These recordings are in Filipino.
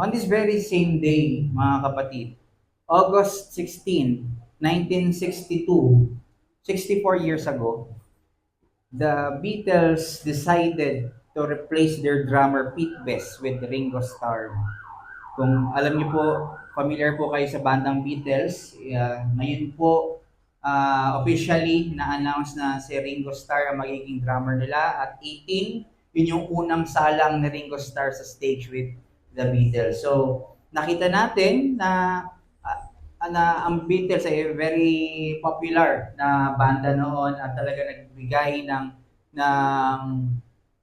On this very same day, mga kapatid, August 16, 1962, 64 years ago, the Beatles decided to replace their drummer Pete Best with Ringo Starr. Kung alam niyo po, familiar po kayo sa bandang Beatles, ngayon po officially na-announce na si Ringo Starr ang magiging drummer nila at 18, yun yung unang salang ni Ringo Starr sa stage with the Beatles. So, nakita natin na ang Beatles ay very popular na banda noon at talaga nagbigay ng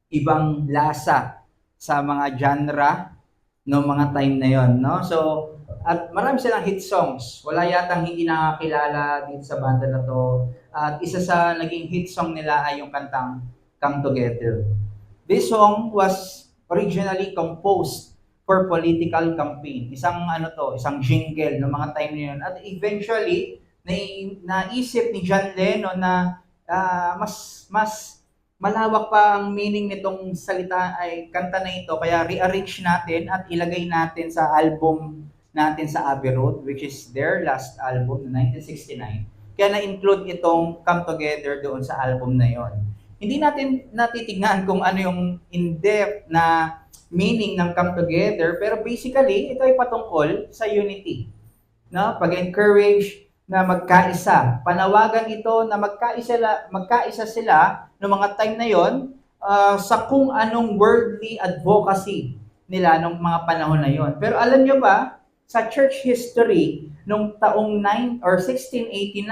ibang lasa sa mga genre no mga time na yon, no? So, at marami silang hit songs. Wala yatang hindi nakakilala dito sa banda na to. At isa sa naging hit song nila ay yung kantang Come Together. This song was originally composed for political campaign. Isang jingle ng mga time na yun. At eventually, naisip ni John Lennon na mas malawak pa ang meaning nitong salita ay kanta na ito, kaya rearrange natin at ilagay natin sa album natin sa Abbey Road, which is their last album, 1969. Kaya na-include itong Come Together doon sa album na yon. Hindi natin natitignan kung ano yung in-depth na meaning ng Come Together, pero basically, ito ay patungkol sa unity. No? Pag-encourage na magkaisa. Panawagan ito na magkaisa sila noong mga time na yon sa kung anong worldly advocacy nila nung mga panahon na yon. Pero alam nyo ba, sa church history, nung taong 1689,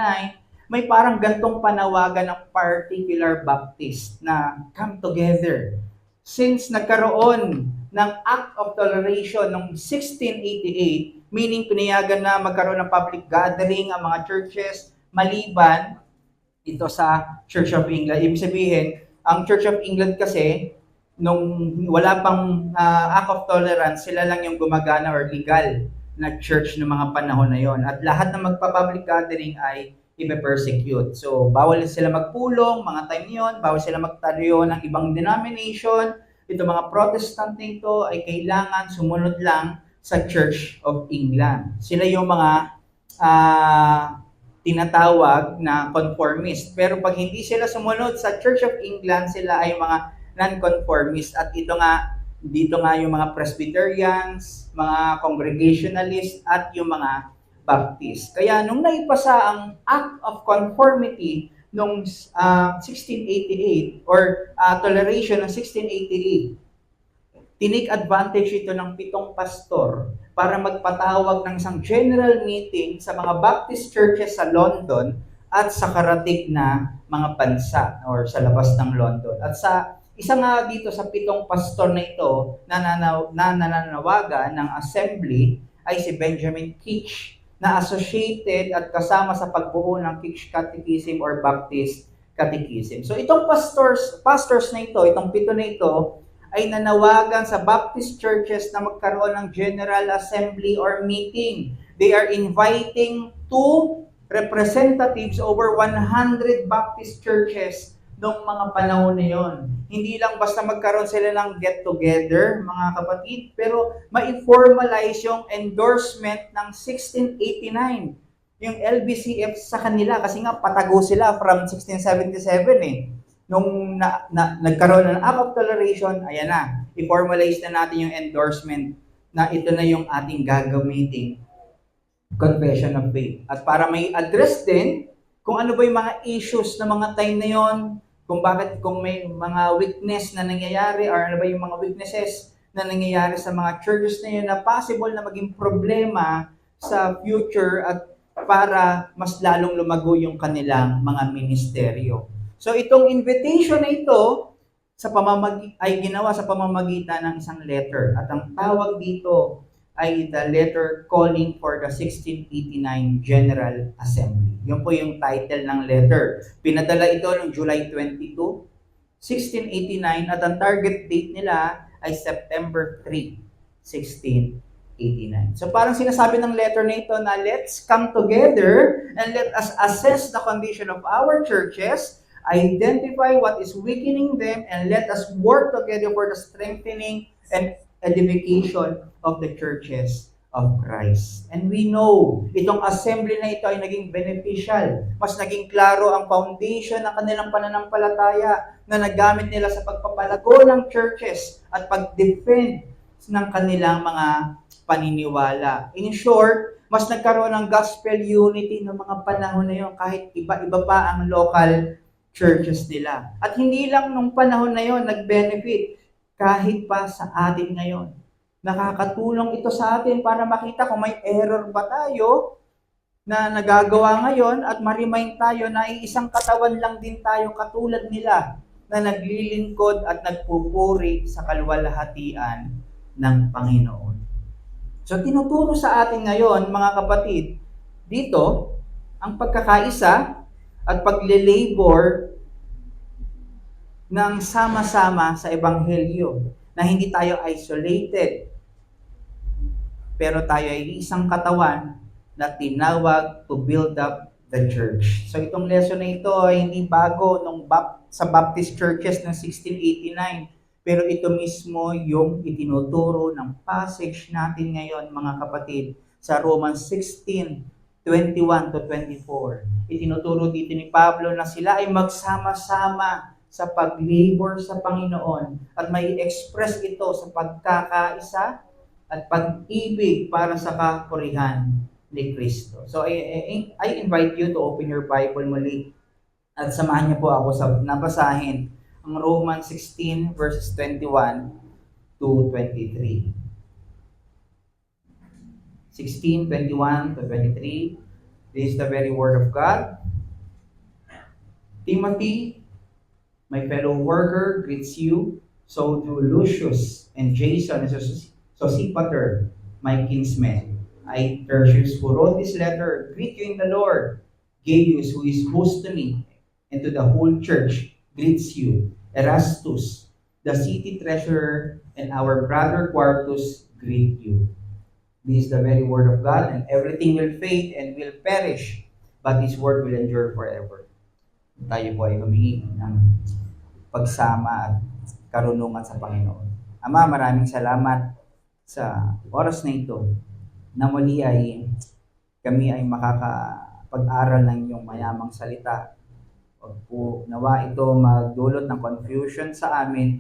may parang gantong panawagan ng particular Baptist na come together. Since nagkaroon ng Act of Toleration noong 1688, meaning pinayagan na magkaroon ng public gathering ang mga churches maliban ito sa Church of England. Ibig sabihin, ang Church of England kasi, nung wala pang Act of Tolerance, sila lang yung gumagana or legal na church ng mga panahon na yon. At lahat ng magpa-public gathering ay ipe-persecute. So, bawal sila magpulong, mga time yon, bawal sila magtayo ng ibang denomination. Ito mga Protestant nito ay kailangan sumunod lang sa Church of England. Sila yung mga tinatawag na conformist. Pero pag hindi sila sumunod sa Church of England, sila ay mga non-conformist. At dito nga yung mga Presbyterians, mga Congregationalists, at yung mga Baptist. Kaya nung naipasa ang Act of Conformity noong 1688 or Toleration ng 1688, tinake advantage ito ng 7 pastor para magpatawag ng isang general meeting sa mga Baptist churches sa London at sa karatig na mga bansa or sa labas ng London. At sa isa nga dito sa 7 pastor na ito na nananawagan ng assembly ay si Benjamin Keach, na associated at kasama sa pagbuo ng Keach Catechism or Baptist Catechism. So itong pastors na ito, itong 7 na ito, ay nanawagan sa Baptist churches na magkaroon ng General Assembly or meeting. They are inviting 2 representatives over 100 Baptist churches noong mga panahon na yon. Hindi lang basta magkaroon sila ng get-together, mga kapatid, pero ma-formalize yung endorsement ng 1689, yung LBCF sa kanila, kasi nga patago sila from 1677 eh. Nung nagkaroon ng Act of Toleration, ayan na, i-formalize na natin yung endorsement na ito na yung ating gagamitin confession of faith. At para may address din kung ano ba yung mga issues na mga time na yon, kung may mga weakness na nangyayari or ano ba yung mga weaknesses na nangyayari sa mga churches na yun na possible na maging problema sa future at para mas lalong lumago yung kanilang mga ministeryo. So itong invitation na ito ay ginawa sa pamamagitan ng isang letter. At ang tawag dito ay the letter calling for the 1689 General Assembly. Yun po yung title ng letter. Pinadala ito noong July 22, 1689 at ang target date nila ay September 3, 1689. So parang sinasabi ng letter na ito na let's come together and let us assess the condition of our churches, identify what is weakening them, and let us work together for the strengthening and edification of the churches of Christ. And we know, itong assembly na ito ay naging beneficial. Mas naging klaro ang foundation ng kanilang pananampalataya na nagamit nila sa pagpapalago ng churches at pag-defend ng kanilang mga paniniwala. In short, mas nagkaroon ng gospel unity ng mga panahon na yun kahit iba-iba pa ang local churches nila. At hindi lang nung panahon na yun nag-benefit, kahit pa sa atin ngayon. Nakakatulong ito sa atin para makita kung may error ba tayo na nagagawa ngayon at ma-remind tayo na isang katawan lang din tayo katulad nila na naglilingkod at nagpupuri sa kaluwalhatian ng Panginoon. So tinuturo sa atin ngayon, mga kapatid, dito ang pagkakaisa at pagle-labor ng sama-sama sa Ebanghelyo na hindi tayo isolated pero tayo ay isang katawan na tinawag to build up the church. So itong lesson na ito ay hindi bago sa Baptist churches ng 1689. Pero ito mismo yung itinuturo ng passage natin ngayon, mga kapatid, sa Romans 16:21 to 24. Itinuturo dito ni Pablo na sila ay magsama-sama sa pag-labor sa Panginoon at may express ito sa pagkakaisa at pag-ibig para sa kapurihan ni Kristo. So I invite you to open your Bible muli at samahan niyo po ako sa nabasahin ang Romans 16 verses 21 to 23. 16:21 to 23. This is the very word of God. Timothy, my fellow worker, greets you. So do Lucius and Jason and Sosipater, my kinsmen. I, Tertius, who wrote this letter, greet you in the Lord. Gaius, who is host to me, and to the whole church, greets you. Erastus, the city treasurer, and our brother Quartus greet you. This is the very word of God, and everything will fade and will perish, but His word will endure forever. Tayo po ay humingi ng pagsama at karunungan sa Panginoon. Ama, maraming salamat sa oras na ito na muli ay kami ay makakapag-aral ng iyong mayamang salita. Huwag po nawa ito magdulot ng confusion sa amin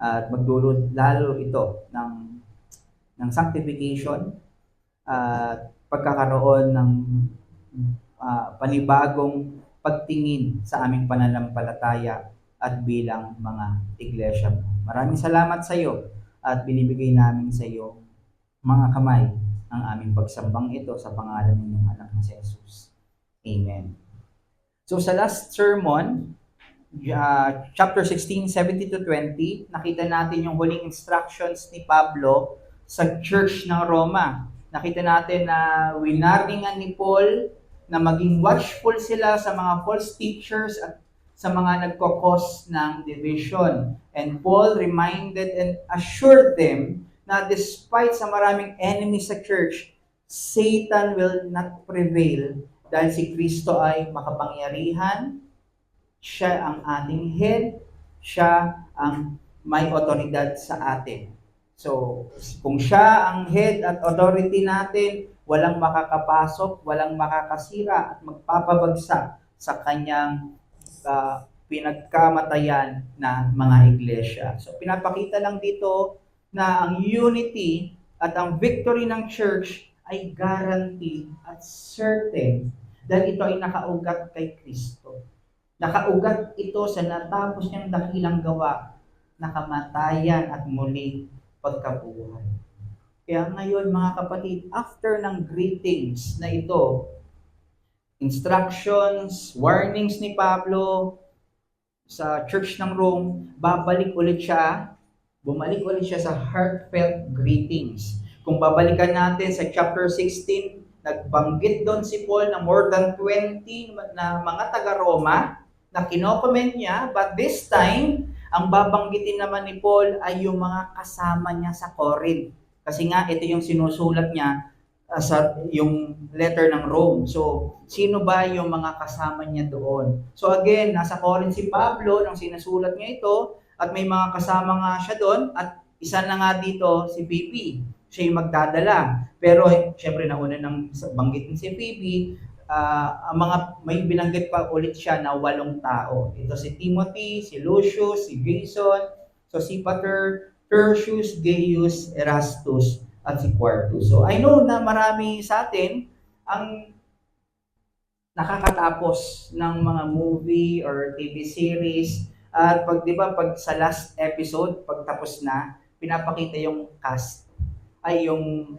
at magdulot lalo ito ng sanctification at pagkakaroon ng panibagong pagtingin sa aming pananampalataya at bilang mga iglesia. Maraming salamat sa iyo at binibigay namin sa iyo mga kamay ang aming pagsambang ito sa pangalan ng iyong anak na si Jesus. Amen. So sa last sermon, chapter 16, 17 to 20, nakita natin yung huling instructions ni Pablo sa church ng Roma. Nakita natin na winaringan ni Paul na maging watchful sila sa mga false teachers at sa mga nagkakos ng division. And Paul reminded and assured them na despite sa maraming enemies sa church, Satan will not prevail dahil si Kristo ay makapangyarihan, siya ang ating head, siya ang may otoridad sa atin. So, kung siya ang head at authority natin, walang makakapasok, walang makakasira at magpapabagsak sa kanyang pinagkamatayan na mga iglesia. So, pinapakita lang dito na ang unity at ang victory ng church ay guaranteed at certain dahil ito ay nakaugat kay Kristo. Nakaugat ito sa natapos niyang dakilang gawa, nakamatayan at muling pagkabuhay. Kaya ngayon mga kapatid, after ng greetings na ito, instructions, warnings ni Pablo sa church ng Rome, bumalik ulit siya sa heartfelt greetings. Kung babalikan natin sa chapter 16, nagbanggit doon si Paul na more than 20 na mga taga-Roma na kinokomment niya, but this time, ang babanggitin naman ni Paul ay yung mga kasama niya sa Corinth. Kasi nga, ito yung sinusulat niya sa yung letter ng Rome. So, sino ba yung mga kasama niya doon? So again, nasa Corinth si Pablo nang sinusulat niya ito at may mga kasama nga siya doon at Isa na nga dito si Phoebe. Siya yung magdadala. Pero syempre nauna nang banggitin si Phoebe, ang mga may binanggit pa ulit siya na 8 tao. Ito si Timothy, si Lucius, si Jason, Sosipater, Tertius, Gaius, Erastus, at si Quartus. So I know na marami sa atin ang nakakatapos ng mga movie or TV series. At pag 'di ba pag sa last episode, pag tapos na, pinapakita yung cast ay yung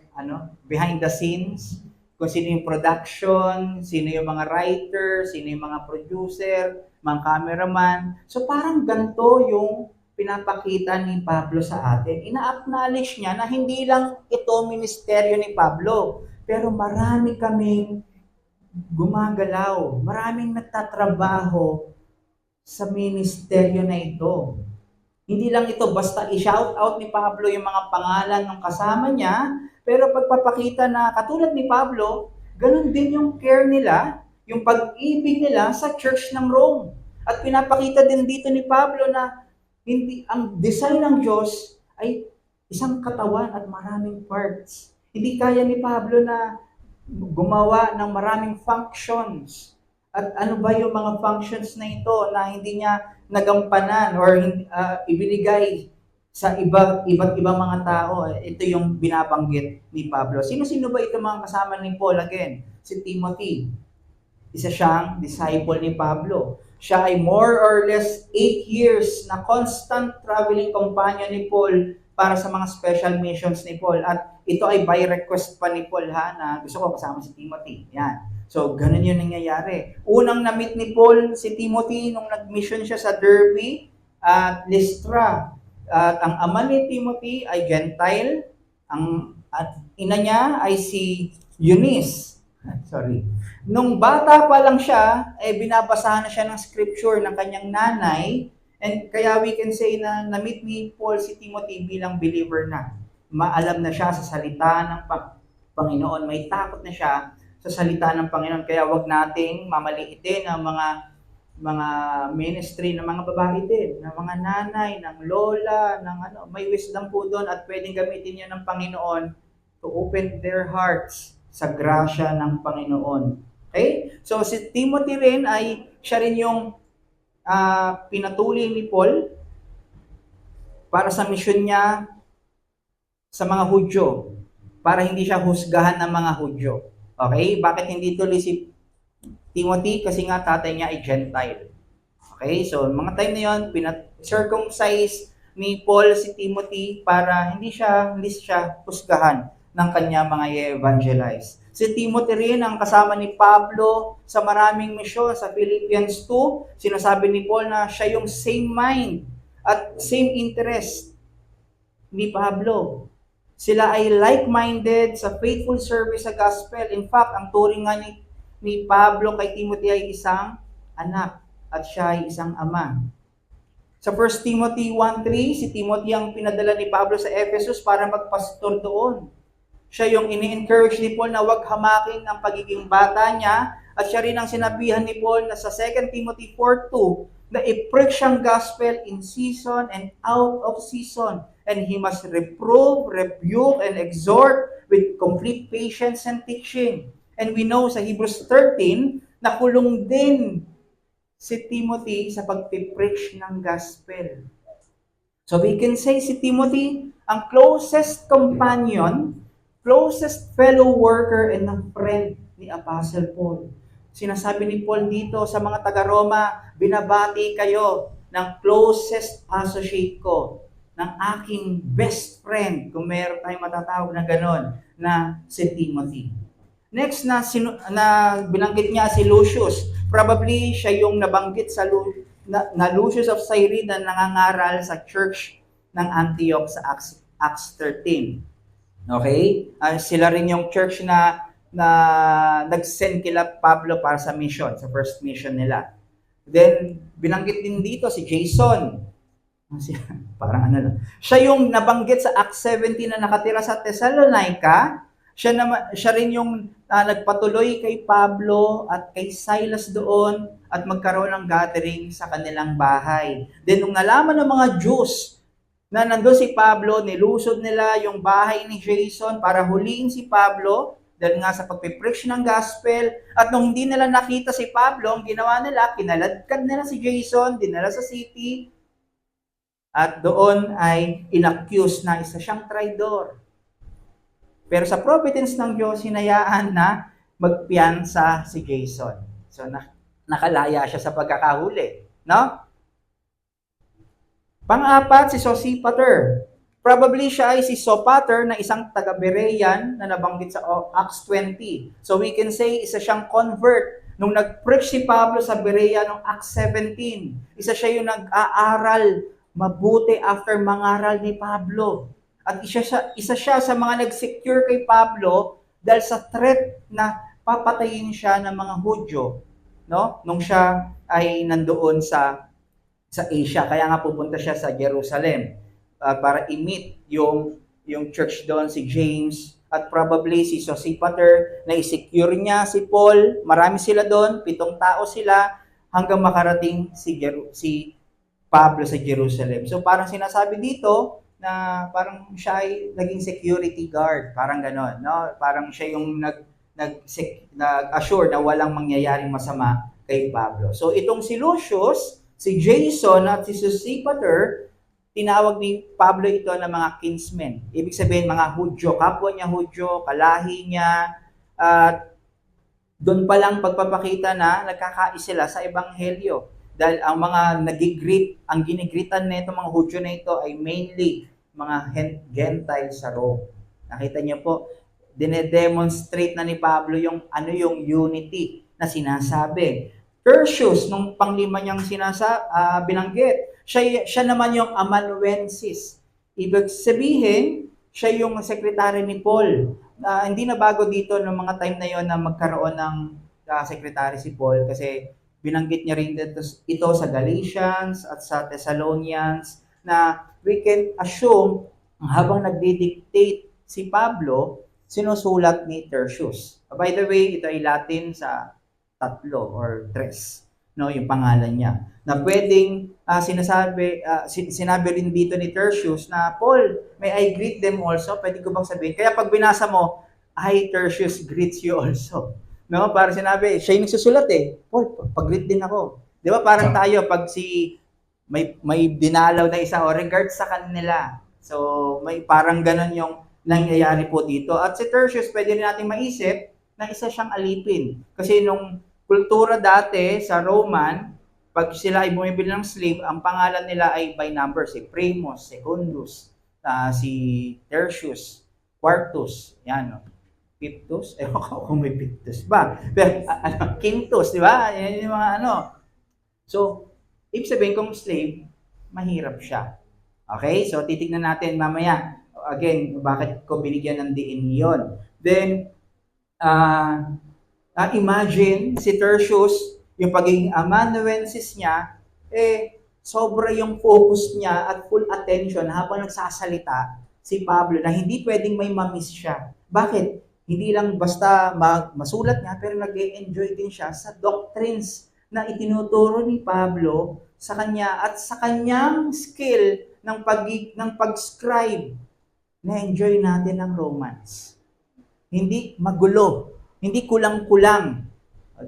behind the scenes, kung sino yung production, sino yung mga writer, sino yung mga producer, mga cameraman. So parang ganito yung pinapakita ni Pablo sa atin. Ina-acknowledge niya na hindi lang ito ministeryo ni Pablo, pero marami kaming gumagalaw, maraming nagtatrabaho sa ministeryo na ito. Hindi lang ito basta i-shout out ni Pablo yung mga pangalan ng kasama niya, pero pagpapakita na katulad ni Pablo, ganun din yung care nila, yung pag-ibig nila sa Church ng Rome. At pinapakita din dito ni Pablo na hindi ang design ng Diyos ay isang katawan at maraming parts. Hindi kaya ni Pablo na gumawa ng maraming functions. At ano ba yung mga functions na ito na hindi niya nagampanan or ibinigay sa iba't ibang mga tao? Ito yung binabanggit ni Pablo. Sino-sino ba ito mga kasama ni Paul again? Si Timothy. Isa siyang disciple ni Pablo. Siya ay more or less 8 years na constant traveling companion ni Paul para sa mga special missions ni Paul. At ito ay by request pa ni Paul na gusto ko kasama si Timothy. Yan. So, ganun yung nangyayari. Unang na-meet ni Paul si Timothy nung nag-mission siya sa Derbe at Lystra. At ang ama ni Timothy ay Gentile. At ina niya ay si Eunice. Sorry. Nung bata pa lang siya, binabasahan na siya ng scripture ng kanyang nanay. And kaya we can say na na-meet ni Paul si Timothy bilang believer na. Maalam na siya sa salita ng Panginoon. May takot na siya sa salita ng Panginoon. Kaya wag nating mamaliitin ang mga ministry ng mga babae din, ng mga nanay, ng lola, ng may wisdom po doon at pwedeng gamitin 'yan ng Panginoon to open their hearts sa grasya ng Panginoon. Okay? So si Timothy rin ay siya rin yung pinatuloy ni Paul para sa mission niya sa mga Hudyo, para hindi siya husgahan ng mga Hudyo. Okay? Bakit hindi tuloy si Timothy? Kasi nga tatay niya ay Gentile. Okay? So, mga time na yun, circumcise ni Paul si Timothy para hindi siya husgahan ng kanya mga i-evangelize. Si Timothy rin ang kasama ni Pablo sa maraming misyon. Sa Philippians 2, sinasabi ni Paul na siya yung same mind at same interest ni Pablo. Sila ay like-minded sa faithful service sa gospel. In fact, ang turing nga ni Pablo kay Timothy ay isang anak at siya ay isang ama. Sa 1 Timothy 1:3, si Timothy ang pinadala ni Pablo sa Ephesus para magpastor doon. Siya yung ini-encourage ni Paul na huwag hamakin ang pagiging bata niya at siya rin ang sinabihan ni Paul na sa 2 Timothy 4:2 na i-preach ang gospel in season and out of season. And he must reprove, rebuke, and exhort with complete patience and teaching. And we know sa Hebrews 13, nakulong din si Timothy sa pag-preach ng gospel. So we can say si Timothy, ang closest companion, closest fellow worker, and a friend ni Apostle Paul. Sinasabi ni Paul dito sa mga taga-Roma, binabati kayo ng closest associate ko, ng aking best friend, kung meron tayong matatawag na gano'n, na si Timothy. Next na binanggit niya si Lucius. Probably siya yung nabanggit sa Lucius of Cyrene na nangangaral sa church ng Antioch sa Acts 13. Okay? Sila rin yung church na nag-send kila Pablo para sa mission, sa first mission nila. Then, binanggit din dito si Jason. Parang ano lang. Siya yung nabanggit sa Acts 17 na nakatira sa Thessalonica. Siya rin yung nagpatuloy kay Pablo at kay Silas doon at magkaroon ng gathering sa kanilang bahay. Then nung nalaman ng mga Jews na nandun si Pablo, nilusod nila yung bahay ni Jason para huliin si Pablo dahil nga sa pagpipreach ng gospel. At nung hindi nila nakita si Pablo, ang ginawa nila, kinaladkad nila si Jason, dinala sa city, at doon ay inaccuse na isa siyang traidor. Pero sa providence ng Diyos, hinayaan na magpiyansa si Jason. So nakalaya siya sa pagkakahuli. No? Pang-apat, si Sosipater. Probably siya ay si Sopater na isang taga-Berean na nabanggit sa Acts 20. So we can say isa siyang convert. Nung nag-preach si Pablo sa Berea noong Acts 17, isa siya yung nag-aaral mabuti after mangaral ni Pablo. At isa siya sa mga nag-secure kay Pablo dahil sa threat na papatayin siya ng mga Hudyo, no? Nung siya ay nandoon sa Asia. Kaya nga pupunta siya sa Jerusalem para i-meet yung church doon, si James, at probably si Sosipater, na i-secure niya si Paul. Marami sila doon, 7 tao sila, hanggang makarating si Pablo sa Jerusalem. So parang sinasabi dito na parang siya ay naging security guard, parang ganon, no? Parang siya yung nag-assure na walang mangyayaring masama kay Pablo. So itong si Lucius, si Jason at si Sosipater, tinawag ni Pablo ito na mga kinsmen. Ibig sabihin, mga Hudyo, kapwa niya Hudyo, kalahi niya, at doon pa lang pagpapakita na nagkakais sila sa ebanghelyo. Dahil ang mga nagigreet, ang ginigritan nito mga Hudyo na ito ay mainly mga Gentile sa Rome. Nakita niyo po, dinedemonstrate na ni Pablo yung unity na sinasabi. Tertius, nung panglima niyang binanggit, siya naman yung amanuensis. Ibig sabihin, siya yung sekretary ni Paul. Hindi na bago dito ng mga time na yon na magkaroon ng sekretary si Paul kasi binanggit niya rin ito sa Galatians at sa Thessalonians na we can assume habang nagdidictate si Pablo, sinusulat ni Tertius. By the way, ito ay Latin sa 3 or 3, no, yung pangalan niya. Na pwedeng sinabi rin dito ni Tertius na, Paul, may I greet them also? Pwede ko bang sabihin? Kaya pag binasa mo, I, Tertius, greets you also. No, para sinabi, siya yung nagsusulat eh. Paul, pag-greet din ako. Di ba parang tayo, pag may dinalaw na isa o regard sa kanila. So, may parang ganon yung nangyayari po dito. At si Tertius, pwede rin natin maisip na isa siyang alipin. Kasi nung kultura dati sa Roman, pag sila ay bumibili ng slave, ang pangalan nila ay by number, si Primus, Secundus, si Tertius, Quartus, yan, no? Pictus, ewan ko kung may Pictus ba. Pero, Quintus, di ba? Yan yung mga So, ibig sabihin kung slave, mahirap siya. Okay? So, titignan natin mamaya. Again, bakit ko binigyan ng diin yon. Then, imagine si Tertius, yung pagiging amanuensis niya, sobra yung focus niya at full attention habang nagsasalita si Pablo na hindi pwedeng may mamiss siya. Bakit? Hindi lang basta masulat niya, pero nag-enjoy din siya sa doctrines na itinuturo ni Pablo sa kanya at sa kanyang skill ng pag-scribe. Na-enjoy natin ang Romans. Hindi magulo, hindi kulang-kulang.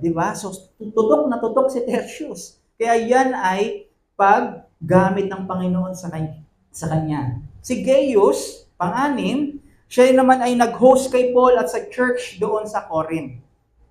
Di ba? So, tutok na tutok si Tertius. Kaya yan ay paggamit ng Panginoon sa kanya. Si Gaius, pang-anim, siya naman ay nag-host kay Paul at sa church doon sa Corinth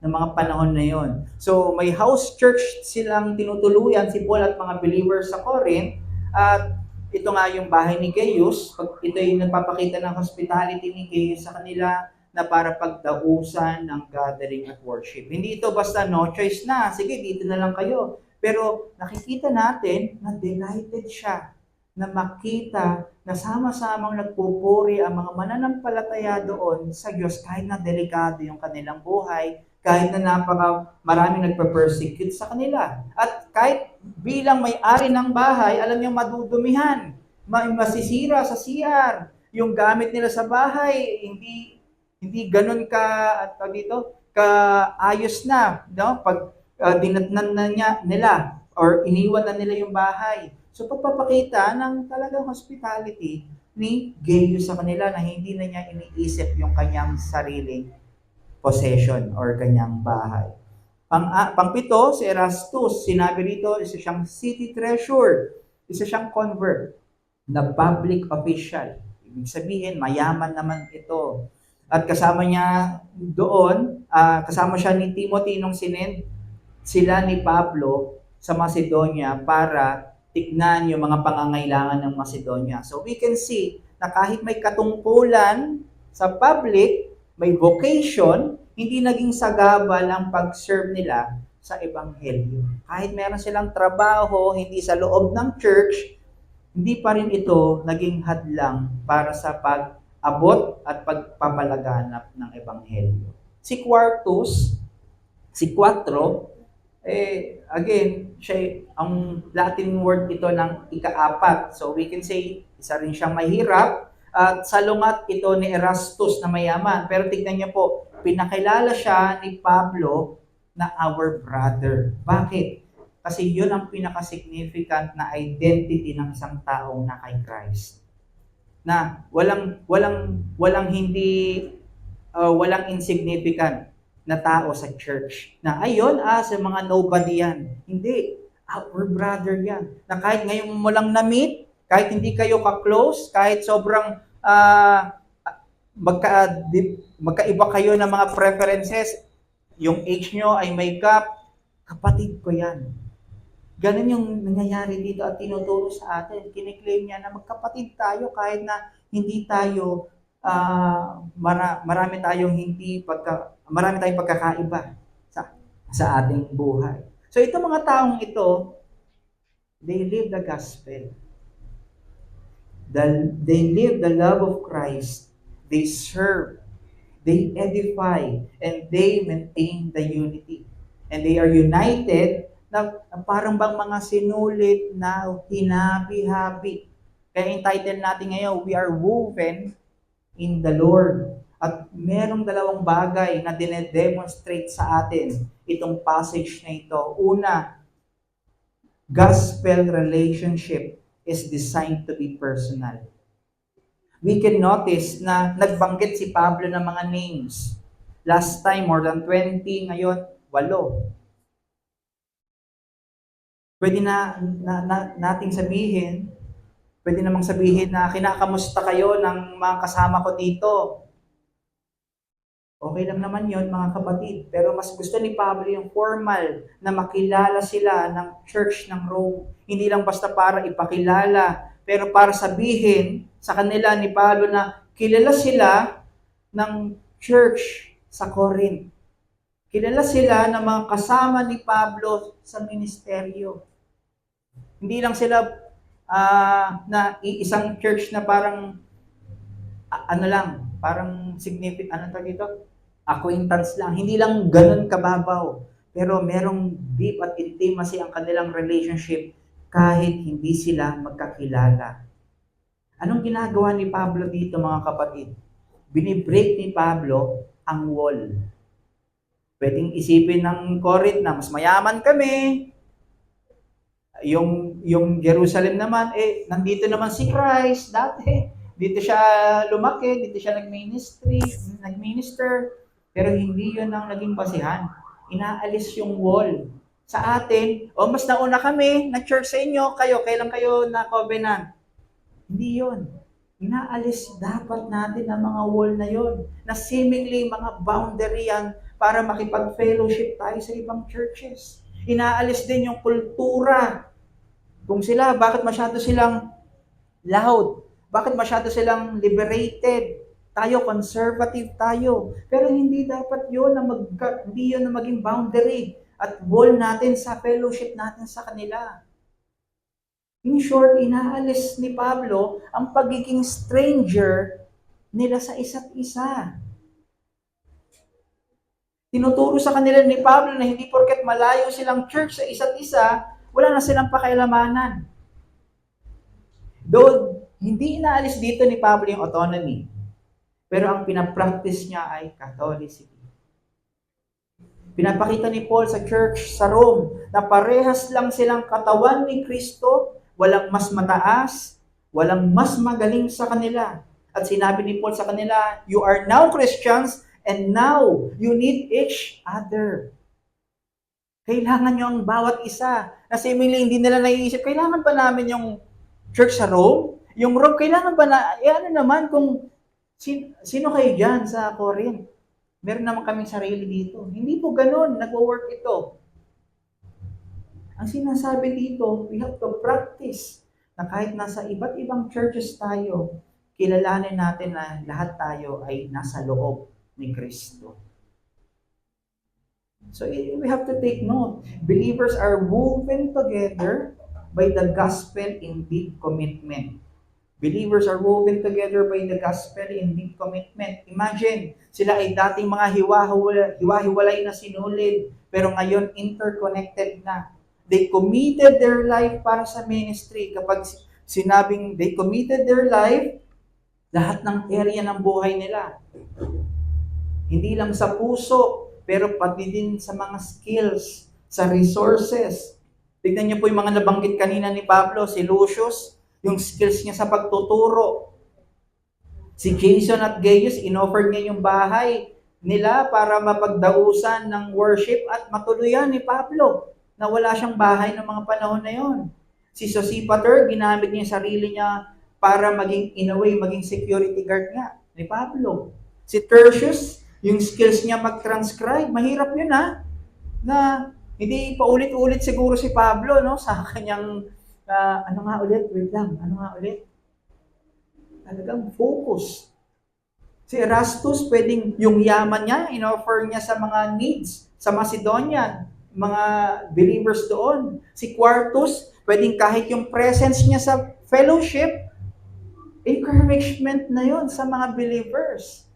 ng mga panahon na yon. So, may house church silang tinutuluyan, si Paul at mga believers sa Corinth. At ito nga yung bahay ni Gaius. Ito yung nagpapakita ng hospitality ni Gaius sa kanila na para pagdausan ng gathering at worship. Hindi ito basta no choice na, sige, dito na lang kayo. Pero nakikita natin na delighted siya na makita na sama-samang nagpupuri ang mga mananampalataya doon sa Diyos kahit na delikado yung kanilang buhay, kahit na maraming nagpa-persecute sa kanila. At kahit bilang may-ari ng bahay, alam niyo madudumihan, masisira sa CR, yung gamit nila sa bahay, hindi ganun kaayos na, no? Pag dinatnan na nila or iniwan na nila yung bahay. So pagpapakita ng talagang hospitality ni Gaius sa kanila na hindi na niya iniisip yung kanyang sariling possession or kanyang bahay. Pangpito, si Erastus, sinabi rito, isa siyang city treasure, isa siyang convert, na public official. Ibig sabihin, mayaman naman ito. At kasama niya doon, kasama siya ni Timothy nung sinend sila ni Pablo sa Macedonia para tignan yung mga pangangailangan ng Macedonia. So we can see na kahit may katungkulan sa public, may vocation, hindi naging sagabal ang pag-serve nila sa Ebanghelyo. Kahit meron silang trabaho, hindi sa loob ng church, hindi pa rin ito naging hadlang para sa pag-abot at pagpapalaganap ng Ebanghelyo. Si Quartus, si Quattro, again, siya, ang Latin word ito ng ika-apat. So we can say, isa rin siyang mahirap, at salungat ito ni Erastus na mayaman. Pero tignan niyo po, pinakilala siya ni Pablo na our brother. Bakit? Kasi yun ang pinaka-significant na identity ng isang taong na kay Christ. Na walang insignificant na tao sa church. Na ayun, sa mga nobody yan. Hindi. Our brother yan. Na kahit ngayon mo lang na-meet, kahit hindi kayo ka-close, kahit sobrang magkaiba kayo ng mga preferences, yung age nyo ay may gap, kapatid ko yan. Ganun yung nangyayari dito at tinuturo sa atin. Kiniklaim niya na magkapatid tayo kahit na hindi tayo, marami tayong pagkakaiba sa ating buhay. So itong mga taong ito, they live the gospel. They live the love of Christ. They serve. They edify. And they maintain the unity. And they are united na parang bang mga sinulit na hinabi-habi. Kaya yung title natin ngayon, we are woven in the Lord. At merong dalawang bagay na dinedemonstrate sa atin itong passage na ito. Una, gospel relationship is designed to be personal. We can notice na nagbanggit si Pablo ng mga names. Last time, more than 20, ngayon, 8. Pwede nating sabihin, pwede namang sabihin na kinakamusta kayo ng mga kasama ko dito. Okay lang naman yon mga kapatid. Pero mas gusto ni Pablo yung formal na makilala sila ng church ng Rome. Hindi lang basta para ipakilala, pero para sabihin sa kanila ni Pablo na kilala sila ng church sa Corinth. Kilala sila ng mga kasama ni Pablo sa ministeryo. Hindi lang sila na isang church na parang parang significant, acquaintance lang. Hindi lang ganun kababaw. Pero merong deep at intimacy ang kanilang relationship kahit hindi sila magkakilala. Anong ginagawa ni Pablo dito, mga kapatid? Binibreak ni Pablo ang wall. Pwedeng isipin ng Corinth na mas mayaman kami. Yung Jerusalem naman, nandito naman si Christ dati. Dito siya lumaki, dito siya nagminister. Pero hindi yun ang naging basihan. Inaalis yung wall. Sa atin, mas nauna kami, nag-church sa inyo, kailan kayo na-covenant? Hindi yun. Inaalis dapat natin ang mga wall na yun, na seemingly mga boundary yan para makipag-fellowship tayo sa ibang churches. Inaalis din yung kultura. Kung sila, bakit masyado silang loud? Bakit masyado silang liberated? Tayo, conservative tayo. Pero hindi dapat yun hindi yun na maging boundary at wall natin sa fellowship natin sa kanila. In short, inaalis ni Pablo ang pagiging stranger nila sa isa't isa. Tinuturo sa kanila ni Pablo na hindi porket malayo silang church sa isa't isa, wala na silang pakialamanan. Though, hindi inaalis dito ni Pablo yung autonomy, pero ang pinapractice niya ay Catholicity. Pinapakita ni Paul sa church sa Rome na parehas lang silang katawan ni Kristo, Walang mas mataas, walang mas magaling sa kanila. At sinabi ni Paul sa kanila, you are now Christians and now you need each other. Kailangan nyo ang bawat isa. Na seemingly hindi nila naiisip, kailangan ba namin yung church sa Rome? Yung Rome, kailangan ba na, ano naman kung sino kayo dyan sa Corinth? Meron naman kaming sarili dito. Hindi po ganun, nagwo-work ito. Ang sinasabi dito, we have to practice na kahit nasa iba't ibang churches tayo, kilalanin natin na lahat tayo ay nasa loob ni Kristo. So we have to take note. Believers are woven together by the gospel in deep commitment. Believers are woven together by the gospel in deep commitment. Imagine, sila ay dating mga hiwa-hiwalay na sinulid, pero ngayon interconnected na. They committed their life para sa ministry. Kapag sinabing they committed their life, lahat ng area ng buhay nila. Hindi lang sa puso, pero pati din sa mga skills, sa resources. Tignan niyo po yung mga nabanggit kanina ni Pablo, si Lucius, yung skills niya sa pagtuturo. Si Jason at Gaius, inoffer niya yung bahay nila para mapagdausan ng worship at matuluyan ni Pablo na wala siyang bahay ng mga panahon na yon. Si Sosipater, ginamit niya yung sarili niya para maging, in a way, maging security guard nga ni Pablo. Si Tertius, yung skills niya mag-transcribe, mahirap yun na hindi paulit-ulit siguro si Pablo no sa kanyang ano nga ulit, talagang focus. Si Erastus, pwedeng yung yaman niya, in-offer niya sa mga needs, sa Macedonian, mga believers doon. Si Quartus, pwedeng kahit yung presence niya sa fellowship, encouragement na yon sa mga believers.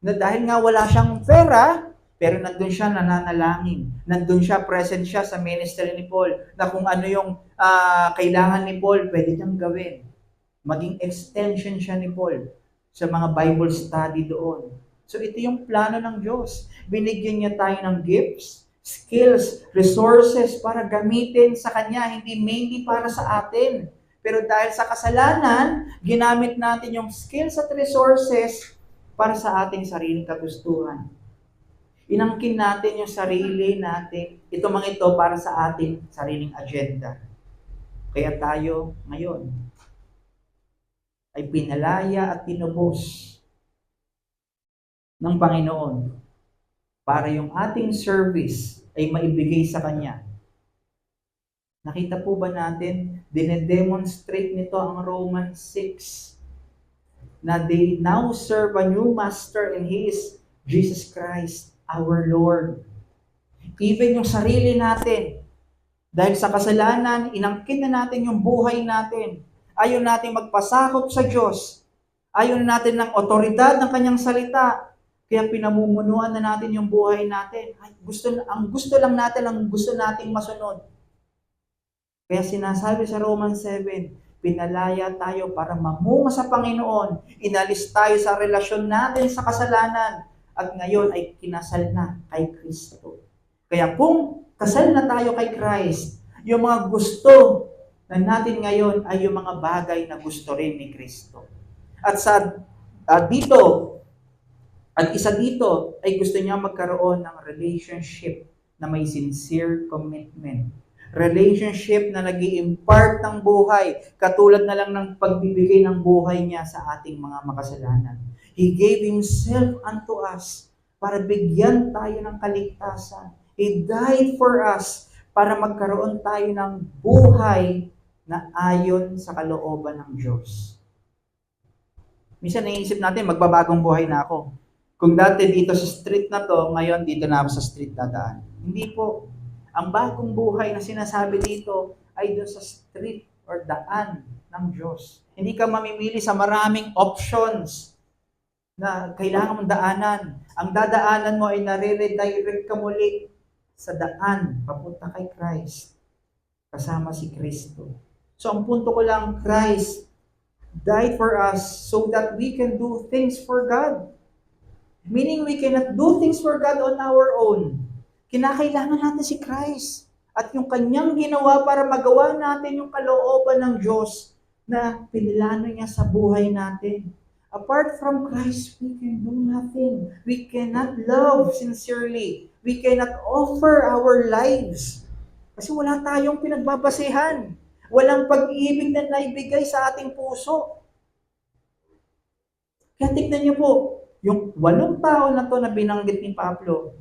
Na dahil nga wala siyang pera, pero nandun siya nananalangin. Nandun siya, present siya sa ministry ni Paul, na kung ano yung kailangan ni Paul, pwede niyang gawin. Maging extension siya ni Paul sa mga Bible study doon. So ito yung plano ng Diyos. Binigyan niya tayo ng gifts, skills, resources para gamitin sa Kanya, hindi mainly para sa atin. Pero dahil sa kasalanan, ginamit natin yung skills at resources para sa ating sariling kagustuhan. Inangkin natin yung sarili natin, ito mga ito para sa ating sariling agenda. Kaya tayo ngayon ay pinalaya at tinubos ng Panginoon para yung ating service ay maibigay sa Kanya. Nakita po ba natin, dinedemonstrate nito ang Romans 6 na they now serve a new master and He is Jesus Christ, our Lord. Even yung sarili natin, dahil sa kasalanan, inangkin na natin yung buhay natin. Ayaw natin magpasakop sa Diyos. Ayaw natin ng otoridad ng Kanyang salita. Kaya pinamumunuan na natin yung buhay natin. Ang gusto lang natin, ang gusto nating masunod. Kaya sinasabi sa Romans 7, pinalaya tayo para mamunga sa Panginoon. Inalis tayo sa relasyon natin sa kasalanan. At ngayon ay kinasal na kay Kristo. Kaya kung kasal na tayo kay Christ, yung mga gusto na natin ngayon ay yung mga bagay na gusto rin ni Kristo. At isa dito ay gusto niya magkaroon ng relationship na may sincere commitment. Relationship na nag-i-impart ng buhay, katulad na lang ng pagbibigay ng buhay niya sa ating mga makasalanan. He gave Himself unto us para bigyan tayo ng kaligtasan. He died for us para magkaroon tayo ng buhay na ayon sa kalooban ng Diyos. Minsan naiisip natin, magbabagong buhay na ako. Kung dati dito sa street na to, ngayon dito na ako sa street dadaan. Hindi po. Ang bagong buhay na sinasabi dito ay doon sa street or daan ng Diyos. Hindi ka mamimili sa maraming options na kailangan mong daanan. Ang dadaanan mo ay nare-redirect ka muli sa daan papunta kay Christ. Kasama si Kristo. So ang punto ko lang, Christ died for us so that we can do things for God. Meaning we cannot do things for God on our own. Kinakailangan natin si Christ. at yung kanyang ginawa para magawa natin yung kalooban ng Diyos na pinilano niya sa buhay natin. Apart from Christ, we can do nothing. We cannot love sincerely. We cannot offer our lives. Kasi wala tayong pinagbabasehan. Walang pag-ibig na naibigay sa ating puso. Kaya tignan niyo po, yung 8 tao na to na binanggit ni Pablo,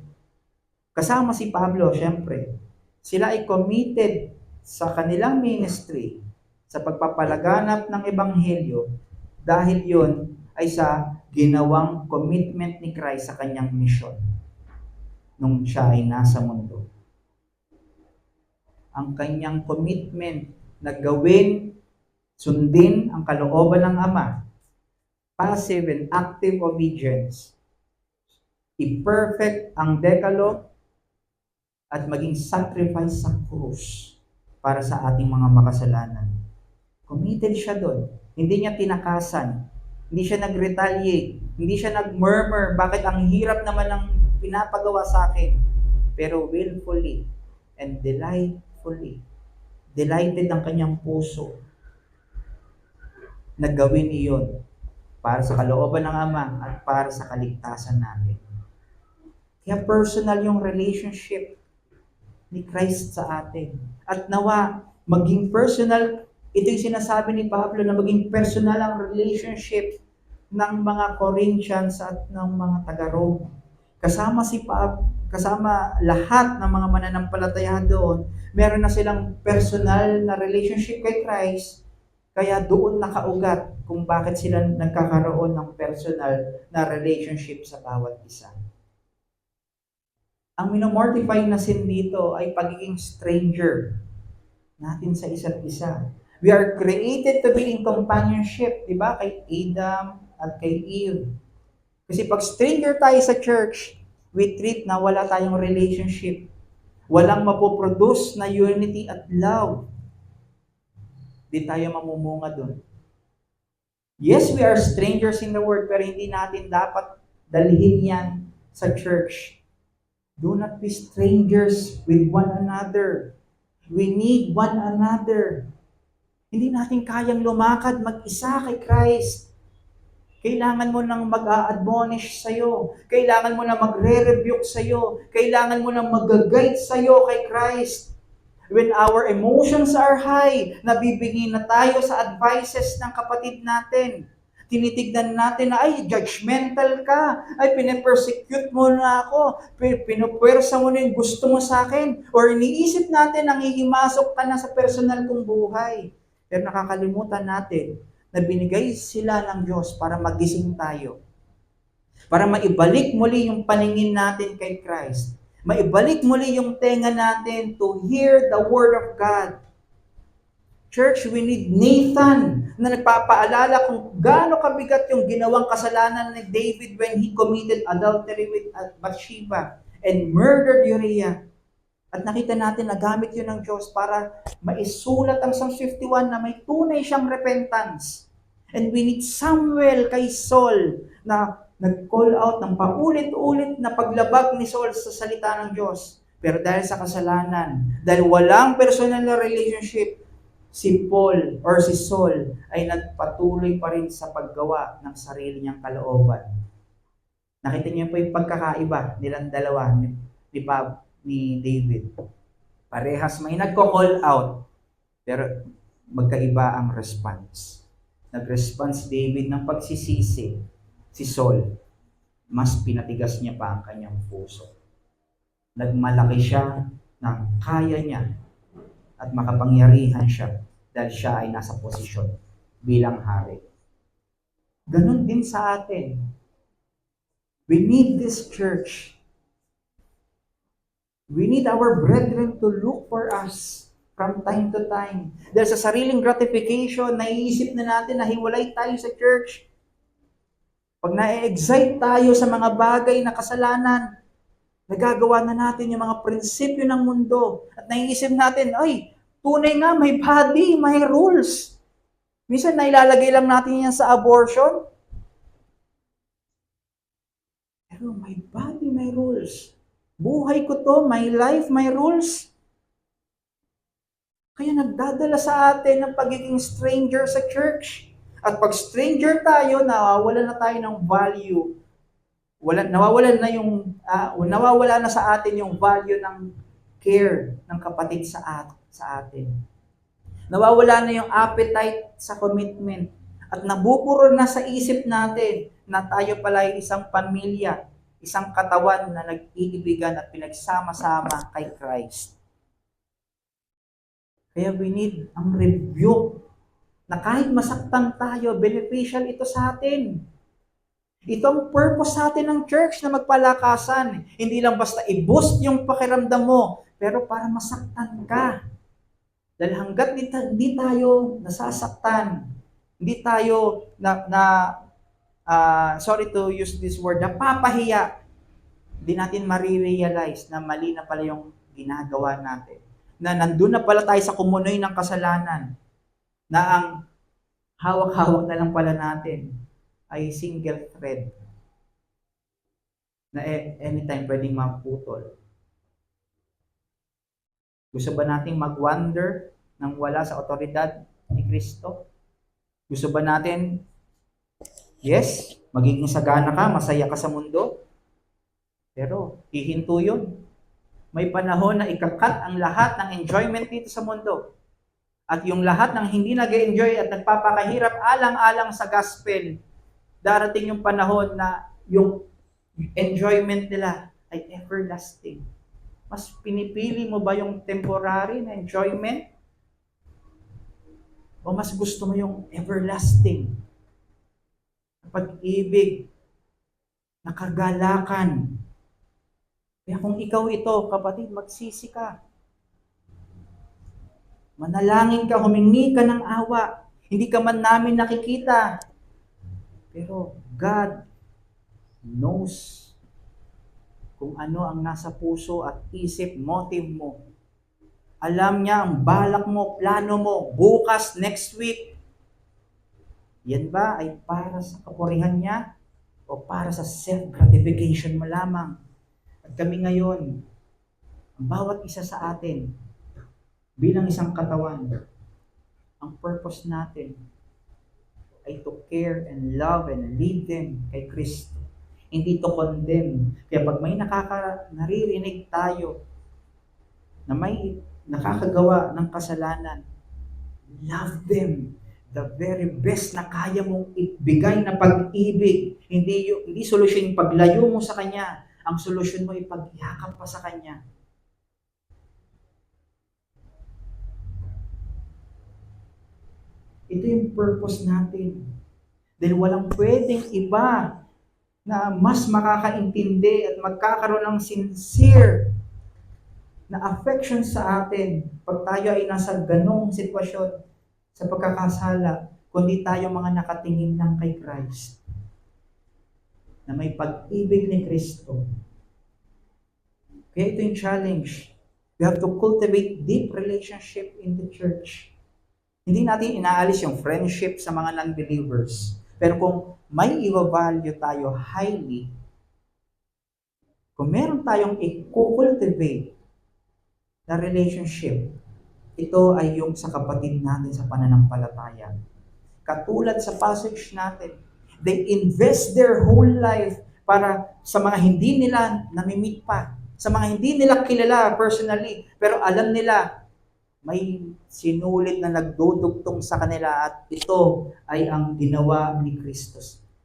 kasama si Pablo, syempre, sila ay committed sa kanilang ministry, sa pagpapalaganap ng Ebanghelyo, dahil yun ay sa ginawang commitment ni Christ sa kanyang mission nung siya ay nasa mundo. Ang kanyang commitment na gawin, sundin ang kalooban ng Ama, passive and active obedience, i-perfect ang Decalogue, at maging sacrifice sa krus para sa ating mga makasalanan. Committed siya doon. Hindi niya tinakasan. Hindi siya nag-retaliate. Hindi siya nag-murmur, bakit ang hirap naman ng pinapagawa sa akin. Pero willfully and delightfully, delighted ang kanyang puso na gawin iyon para sa kalooban ng Ama at para sa kaligtasan natin. Kaya personal yung relationship ni Christ sa atin. At nawa, maging personal, ito yung sinasabi ni Pablo na maging personal ang relationship ng mga Corinthians at ng mga taga-Rome. Kasama kasama lahat ng mga mananampalataya doon, meron na silang personal na relationship kay Christ, kaya doon nakaugat kung bakit sila nagkakaroon ng personal na relationship sa bawat isa. Ang minomortify na sin dito ay pagiging stranger natin sa isa't isa. We are created to be in companionship, di ba? Kay Adam at kay Eve. Kasi pag stranger tayo sa church, we treat na wala tayong relationship. Walang mapoproduce na unity at love. Di tayo mamumunga dun. Yes, we are strangers in the world, pero hindi natin dapat dalhin yan sa church. Do not be strangers with one another. We need one another. Hindi natin kayang lumakad mag-isa kay Christ. Kailangan mo nang mag-a-admonish sa'yo. Kailangan mo nang magre-rebuke sa'yo. Kailangan mo nang mag-guide sa'yo kay Christ. When our emotions are high, nabibigyan na tayo sa advices ng kapatid natin. Tinitignan natin na, ay, judgmental ka. Ay, pinapersecute mo na ako. Pinupwersa mo na yung gusto mo sa akin. Or iniisip natin, nangihimasok ka na sa personal kong buhay. Pero nakakalimutan natin na binigay sila ng Diyos para magising tayo. Para maibalik muli yung paningin natin kay Christ. Maibalik muli yung tenga natin to hear the Word of God. Church, we need Nathan na nagpapaalala kung gaano kabigat yung ginawang kasalanan ni David when he committed adultery with Bathsheba and murdered Uriah. At nakita natin na gamit yun ng Diyos para maisulat ang Psalm 51 na may tunay siyang repentance. And we need Samuel kay Saul na nag-call out ng paulit-ulit na paglabag ni Saul sa salita ng Diyos. Pero dahil sa kasalanan, dahil walang personal na relationship, si Paul or si Saul ay nagpatuloy pa rin sa paggawa ng sarili niyang kalooban. Nakita niyo po yung pagkakaiba nilang dalawa ni David. Parehas may nagko-call out, pero magkaiba ang response. Nag-response David ng pagsisisi. Si Saul, mas pinatigas niya pa ang kanyang puso. Nagmalaki siya na kaya niya at makapangyarihan siya dahil siya ay nasa posisyon bilang hari. Ganon din sa atin. We need this church. We need our brethren to look for us from time to time. Dahil sa sariling gratification, naiisip na natin na hiwalay tayo sa church. Pag na-excite tayo sa mga bagay na kasalanan, nagagawa na natin yung mga prinsipyo ng mundo. At naiisip natin, ay, tunay nga, may body, may rules. Minsan nailalagay lang natin yan sa abortion. Pero may body, may rules. Buhay ko to, my life, may rules. Kaya nagdadala sa atin ng pagiging stranger sa church. At pag stranger tayo, nawawala na tayo ng value. Nawawala na sa atin yung value ng care ng kapatid sa atin. Nawawala na yung appetite sa commitment. At nabuburo na sa isip natin na tayo pala ay isang pamilya, isang katawan na nag-iibigan at pinagsama-sama kay Christ. Kaya we need ang rebuke na kahit masaktan tayo, beneficial ito sa atin. Ito ang purpose sa atin ng church na magpalakasan. Hindi lang basta i-boost yung pakiramdam mo, pero para masaktan ka. Dahil hanggat di tayo nasasaktan, hindi tayo sorry to use this word, napapahiya, hindi natin marirealize na mali na pala yung ginagawa natin. Na nandun na pala tayo sa kumunoy ng kasalanan, na ang hawak-hawak na lang pala natin ay single thread na anytime pwedeng maputol. Gusto ba nating mag-wander nang wala sa otoridad ni Kristo? Gusto ba natin, yes, magiging sagana ka, masaya ka sa mundo? Pero hihinto yun. May panahon na ikakat ang lahat ng enjoyment dito sa mundo. At yung lahat ng hindi nag-enjoy at nagpapakahirap alang-alang sa gospel, darating yung panahon na yung enjoyment nila ay everlasting. Mas pinipili mo ba yung temporary na enjoyment? O mas gusto mo yung everlasting? Pag-ibig, nakagalakan. Kaya kung ikaw ito, kapatid, magsisi ka. Manalangin ka, humingi ka ng awa. Hindi ka man namin nakikita. Pero God knows kung ano ang nasa puso at isip, motive mo. Alam niya ang balak mo, plano mo, bukas, next week. Yan ba ay para sa kapurihan niya o para sa self-gratification mo lamang? At kami ngayon, ang bawat isa sa atin, bilang isang katawan, ang purpose natin ay to care and love and lead them kay Kristo. Hindi to condemn. Kaya pag may naririnig tayo na may nakakagawa ng kasalanan, love them. The very best na kaya mong ibigay na pag-ibig. Hindi solusyon yung paglayo mo sa Kanya. Ang solusyon mo ay pagyakap pa sa Kanya. Ito yung purpose natin. Dahil walang pwedeng iba na mas makakaintindi at magkakaroon ng sincere na affection sa atin pag tayo ay nasa ganong sitwasyon sa pagkakasala, kundi tayo mga nakatingin lang kay Christ na may pag-ibig ni Kristo. Kaya ito yung challenge. We have to cultivate deep relationship in the church. Hindi natin inaalis yung friendship sa mga non-believers. Pero kung may i-value tayo highly, kung meron tayong i-cultivate na relationship, ito ay yung sa kapatid natin sa pananampalataya. Katulad sa passage natin, they invest their whole life para sa mga hindi nila namimit pa, sa mga hindi nila kilala personally, pero alam nila may sinulit na nagdudugtong sa kanila at ito ay ang ginawa ni Kristo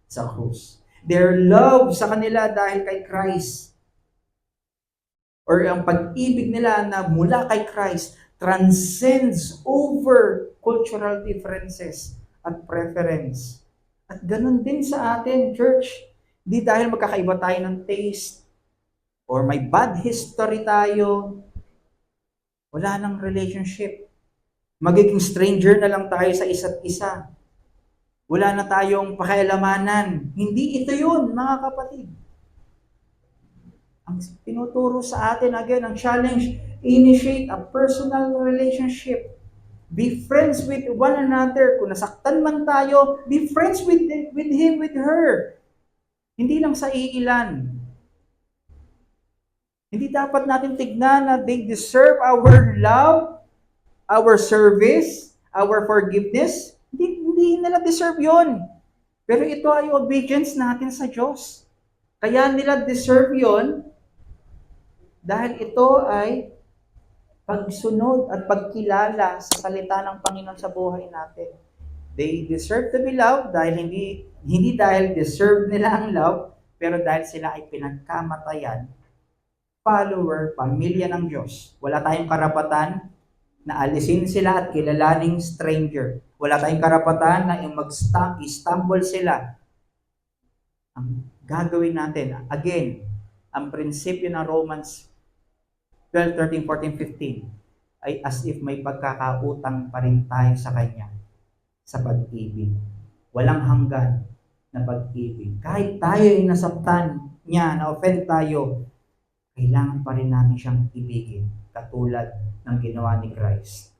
sa krus. Their love sa kanila dahil kay Christ, or ang pag-ibig nila na mula kay Christ, transcends over cultural differences at preference. At ganun din sa atin, church. Di dahil magkakaiba tayo ng taste or may bad history tayo, wala nang relationship. Magiging stranger na lang tayo sa isa't isa. Wala na tayong pakialamanan. Hindi ito yun, mga kapatid. Ang tinuturo sa atin, again, ang challenge, initiate a personal relationship. Be friends with one another. Kung nasaktan man tayo, be friends with him, with her. Hindi lang sa iilan. Hindi dapat natin tignan na they deserve our love. our service, our forgiveness. Hindi nila deserve yon. Pero ito ay obedience natin sa Diyos. Kaya nila deserve yon dahil ito ay pagsunod at pagkilala sa salita ng Panginoon sa buhay natin. They deserve to be loved dahil hindi dahil deserve nila ang love, pero dahil sila ay pinagkamatayan, follower, pamilya ng Diyos. Wala tayong karapatan na alisin sila at kilalaning stranger. Wala tayong karapatan na i-stumble sila. Ang gagawin natin, again, ang prinsipyo ng Romans 12, 13, 14, 15 ay as if may pagkakautang pa rin tayo sa Kanya sa pag-ibig. Walang hanggan na pag-ibig. Kahit tayo ay nasaktan niya, na-offend tayo, kailangan pa rin natin siyang ibigin katulad ng ginawa ni Christ.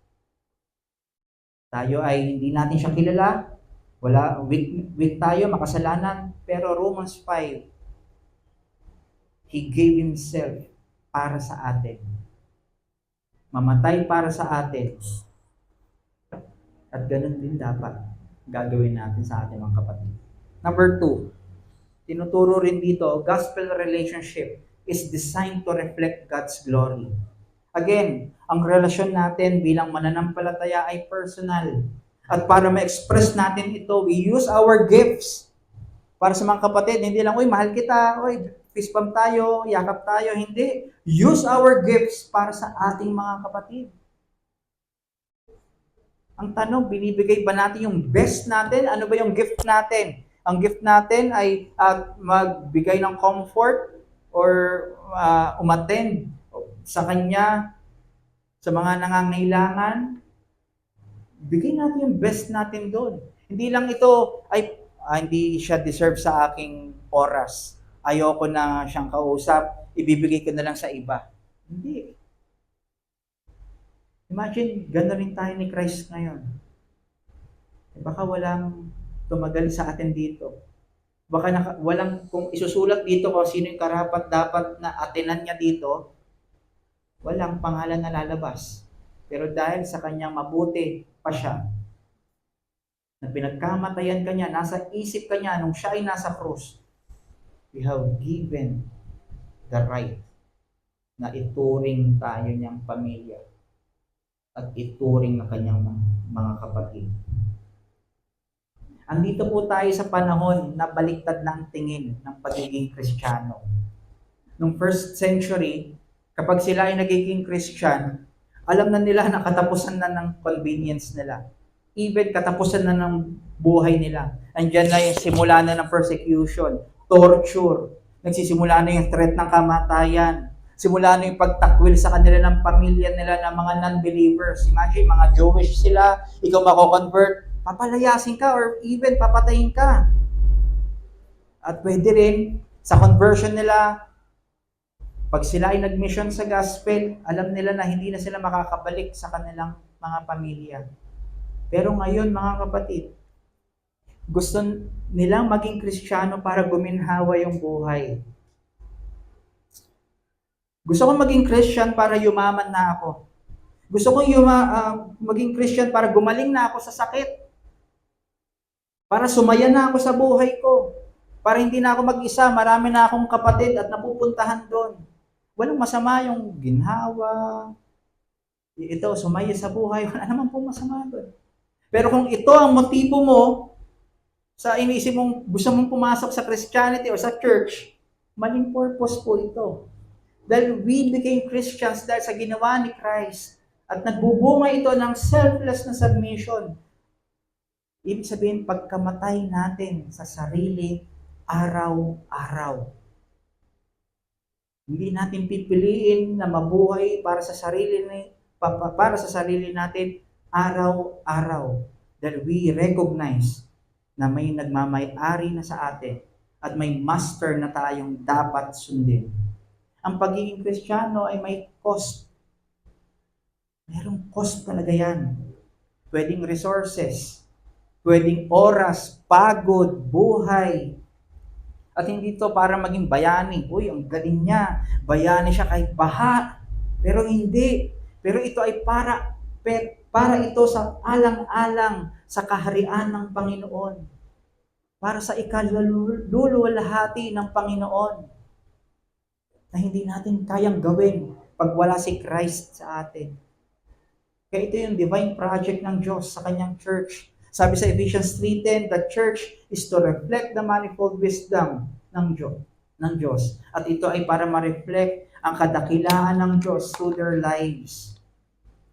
Tayo ay hindi natin siya kilala, weak tayo, makasalanan, pero Romans 5, He gave Himself para sa atin. Mamatay para sa atin. At ganun din dapat gagawin natin sa ating mga kapatid. Number 2, tinuturo rin dito, gospel relationship is designed to reflect God's glory. Again, ang relasyon natin bilang mananampalataya ay personal. At para ma-express natin ito, we use our gifts. Para sa mga kapatid, hindi lang, uy, mahal kita, uy, fist bump tayo, yakap tayo. Hindi. Use our gifts para sa ating mga kapatid. Ang tanong, binibigay ba natin yung best natin? Ano ba yung gift natin? Ang gift natin ay magbigay ng comfort or umattend sa Kanya, sa mga nangangailangan. Bigay natin yung best natin doon. Hindi lang ito, ay hindi siya deserve sa aking oras. Ayoko na siyang kausap, ibibigay ko na lang sa iba. Hindi. Imagine, gano'n rin tayo ni Christ ngayon. Baka walang tumagal sa atin dito. Baka walang, kung isusulat dito kung sino yung karapat dapat na atenan niya dito, walang pangalan na lalabas. Pero dahil sa kanyang mabuti pa siya, na pinagkamatayan kanya, nasa isip kanya nung siya ay nasa krus, we have given the right na ituring tayo niyang pamilya at ituring na kanyang mga kapatid. Andito po tayo sa panahon na baliktad na ang tingin ng pagiging Kristiyano. Nung first century, kapag sila ay nagiging Christian, alam na nila na katapusan na ng convenience nila. Even katapusan na ng buhay nila. Andiyan na yung simula na ng persecution, torture, nagsisimula na yung threat ng kamatayan, simula na yung pagtakwil sa kanila ng pamilya nila ng mga non-believers. Imagine, mga Jewish sila, ikaw mako-convert, papalayasin ka or even papatayin ka. At pwede rin, sa conversion nila, pag sila ay nag-mission sa gospel, alam nila na hindi na sila makakabalik sa kanilang mga pamilya. Pero ngayon, mga kapatid, gusto nilang maging Kristiyano para guminhawa yung buhay. Gusto kong maging Christian para yumaman na ako. Gusto kong maging Christian para gumaling na ako sa sakit. Para sumaya na ako sa buhay ko. Para hindi na ako mag-isa, marami na akong kapatid at napupuntahan doon. Walang masama yung ginhawa. Ito, sumaya sa buhay. Wala naman pong masama doon. Pero kung ito ang motibo mo, sa iniisip mong gusto mong pumasok sa Christianity o sa church, maling purpose po ito. Dahil we became Christians dahil sa ginawa ni Christ. At nagbubunga ito ng selfless na submission. Ibig sabihin, pagkamatay natin sa sarili, araw-araw. Hindi natin pipiliin na mabuhay para sa sarili natin araw-araw. Dahil we recognize na may nagmamay-ari na sa atin at may master na tayong dapat sundin. Ang pagiging Kristiyano ay may cost. Merong cost talaga yan. Pwedeng resources, pwedeng oras, pagod, buhay. At hindi to para maging bayani. Uy, ang galing niya. Bayani siya kahit baha. Pero hindi. Pero ito ay para para ito sa alang-alang sa kaharian ng Panginoon. Para sa ikaluluwalhati ng Panginoon na hindi natin kayang gawin pag wala si Christ sa atin. Kaya ito yung divine project ng Diyos sa kanyang church. Sabi sa Ephesians 3:10, the church is to reflect the manifold wisdom ng Diyos. At ito ay para ma-reflect ang kadakilaan ng Diyos through their lives.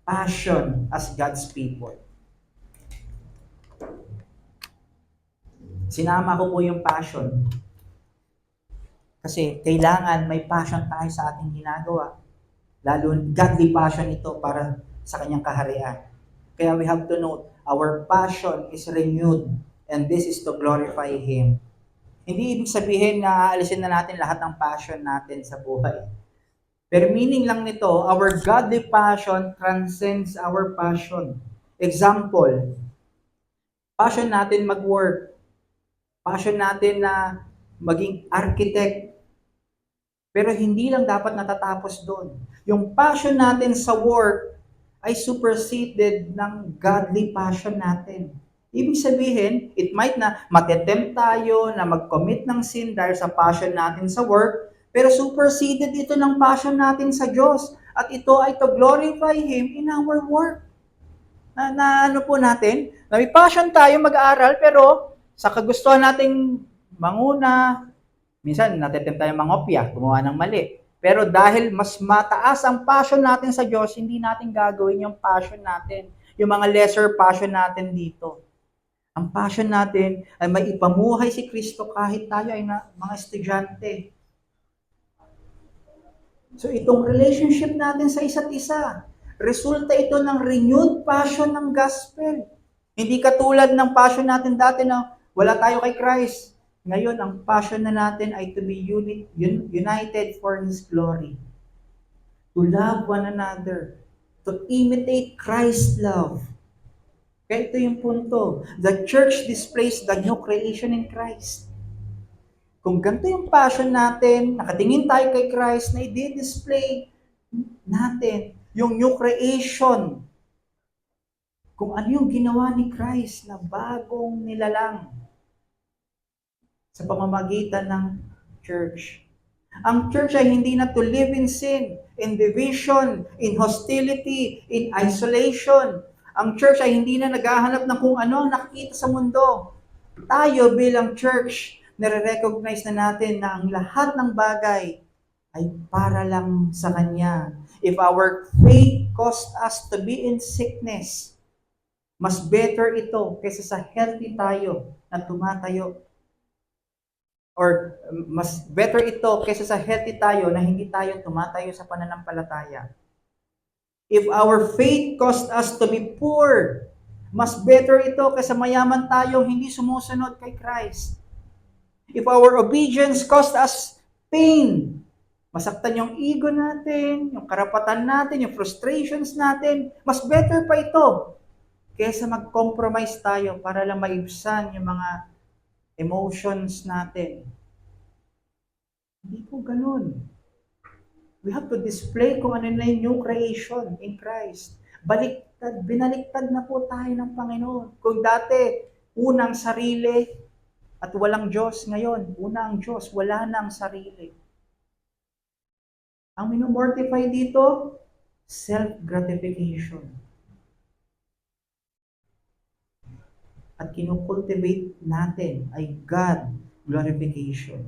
Passion as God's people. Sinama ko po yung passion. Kasi kailangan may passion tayo sa ating ginagawa. Lalo, godly passion ito para sa kanyang kaharian. Kaya we have to note, our passion is renewed and this is to glorify Him. Hindi ibig sabihin na aalisin na natin lahat ng passion natin sa buhay. Pero meaning lang nito, our godly passion transcends our passion. Example, passion natin mag-work. Passion natin na maging architect. Pero hindi lang dapat natatapos doon. Yung passion natin sa work ay superseded ng godly passion natin. Ibig sabihin, it might na matetempt tayo na mag-commit ng sin dahil sa passion natin sa work, pero superseded ito ng passion natin sa Diyos. At ito ay to glorify Him in our work. Na ano po natin, na may passion tayo mag-aaral, pero sa kagustuhan nating manguna, minsan natetempt tayo mangopya, gumawa ng mali. Pero dahil mas mataas ang passion natin sa Diyos, hindi natin gagawin yung passion natin, yung mga lesser passion natin dito. Ang passion natin ay may ipamuhay si Kristo kahit tayo ay mga estudyante. So itong relationship natin sa isa't isa, resulta ito ng renewed passion ng gospel. Hindi katulad ng passion natin dati na wala tayo kay Christ. Ngayon, ang passion na natin ay to be united for His glory. To love one another. To imitate Christ's love. Kaya ito yung punto. The church displays the new creation in Christ. Kung ganito yung passion natin, nakatingin tayo kay Christ, na i-display natin yung new creation. Kung ano yung ginawa ni Christ na bagong nilalang sa pamamagitan ng church. Ang church ay hindi na to live in sin, in division, in hostility, in isolation. Ang church ay hindi na naghahanap ng kung ano ang nakikita sa mundo. Tayo bilang church, nare-recognize na natin na ang lahat ng bagay ay para lang sa Kanya. If our faith caused us to be in sickness, mas better ito kaysa sa healthy tayo na tumatayo. Or mas better ito kaysa sa healthy tayo na hindi tayo tumatayo sa pananampalataya. If our faith caused us to be poor, mas better ito kaysa mayaman tayo hindi sumusunod kay Christ. If our obedience caused us pain, masaktan yung ego natin, yung karapatan natin, yung frustrations natin, mas better pa ito kaysa mag-compromise tayo para lang maibsan yung mga emotions natin. Hindi po ganun. We have to display kung ano na yung new creation in Christ. Binaliktad na po tayo ng Panginoon. Kung dati, unang sarili at walang Diyos, ngayon, una ang Diyos, wala na ang sarili. Ang minumortify dito, self-gratification. At kinukultivate natin ay God glorification.